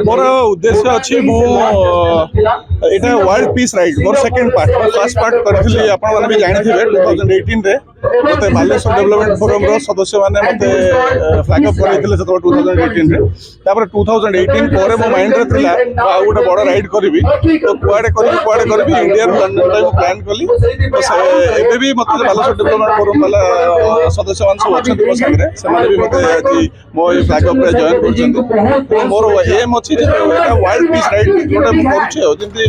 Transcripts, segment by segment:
मोर उद्देश्य अच्छी यहाँ world peace ride more second part first part करी आपने भी जानते 2018 रे मत बालेश्वर डेवलपमेंट फोरम सदस्य मैंने मत फ्लैग अप कर 2018 रे 2018 पर मो माइंड रे थिला गोटे बड़ राइड करी तो कुआडे करी इंडिया लंडन टाइम प्लान कली तो भी मत बालेश्वर डेवलपमेंट फोरम वाला सदस्य मान सब अच्छा मो सागे से भी मत आज मो फ्लैग अप जॉइन कर मोर एम अच्छी वर्ल्ड पीस राइड गोटे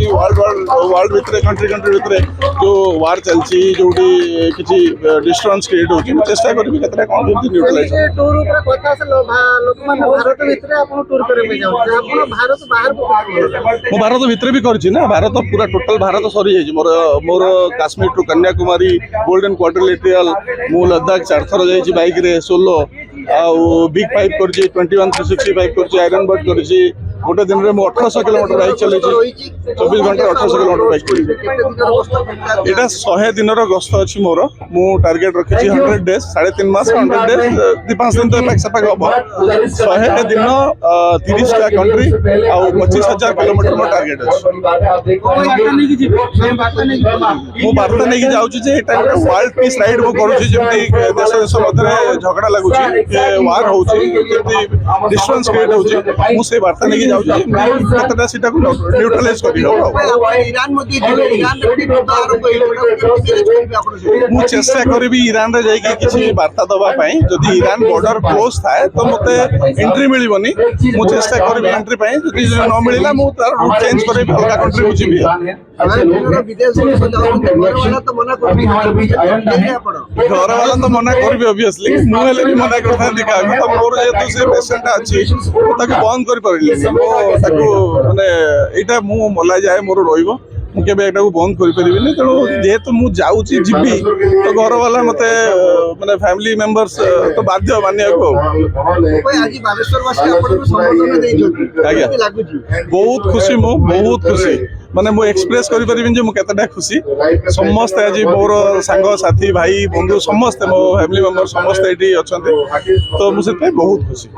कर वर्ल्ड भितर कंट्री भितर जो वार चलती जो किसी डिस्टर्बेंस क्रिएट होची चेष्टा करी केतरा कोन न्यूट्रलाइज टूर ऊपर कथा से लोक मान भारत भितर आपण टूर करे में जाउ आपण भारत बाहर मो भारत भितर भी करछि ना भारत पूरा टोटल भारत सरी जाई मोर Kashmir to Kanyakumari golden quadrilateral मु लद्दाख 4 थर जाई बाइक रे सोलो आउ बिग 5 करछि 21 365 करछि आयरन बट करछि गोटे दिन में 1800 किलोमीटर बाइक चले 24 घंटे 1800 किलोमीटर बाइक चली एटा 100 दिन गस्त अच्छी मोर मु टार्गेट रखी 100 डेज 3.5 मास 100 डेज 2-5 दिन तो पाखापाखि हम 100 दिन 30टा कंट्री आ 25,000 किलोमीटर मो टार्गेट अच्छी मु वार्ता नहीं जाऊँ वर्ल्ड पीस राइड मु करुँच देश देश मध्य झगड़ा लगुच वार हो डिस्टर्बेंस क्रिएट हो वार्ता नहीं न्यूट्रलाइज कर चेष्टा करी ईरान रे जाइए किसी वार्ता दवाई जदि ईरान बॉर्डर क्लोज थाए तो मत एंट्री मिलनी मु चेष्टा करी एंट्री न मिलला रूट चेंज कर अलग कंट्री को जीवी घर वाला तो मना करी ऑब्वियसली मुझे भी मना कर मोर जेहतु से पेशेंट अच्छी बंद कर माने एटा मु मला जाए मोर रहिबो मु केबे एटा को बंद करि परिबिनी तेणु जेहेतु मु जाउची जिबी तो घर वाला मते माने फैमिली मेंबर्स तो बाध्य मानिया को आज बालेश्वरवासी आपन समर्थन देइछो आज्ञा बहुत खुशी मु बहुत खुशी माने मु एक्सप्रेस करि परिबिन जे मु केतटा खुशी समस्त आज मोर संग साथी भाई बंधु समस्त मो फैमिली मेंबर समस्त एटी अछन्ते तो मु से बहुत खुशी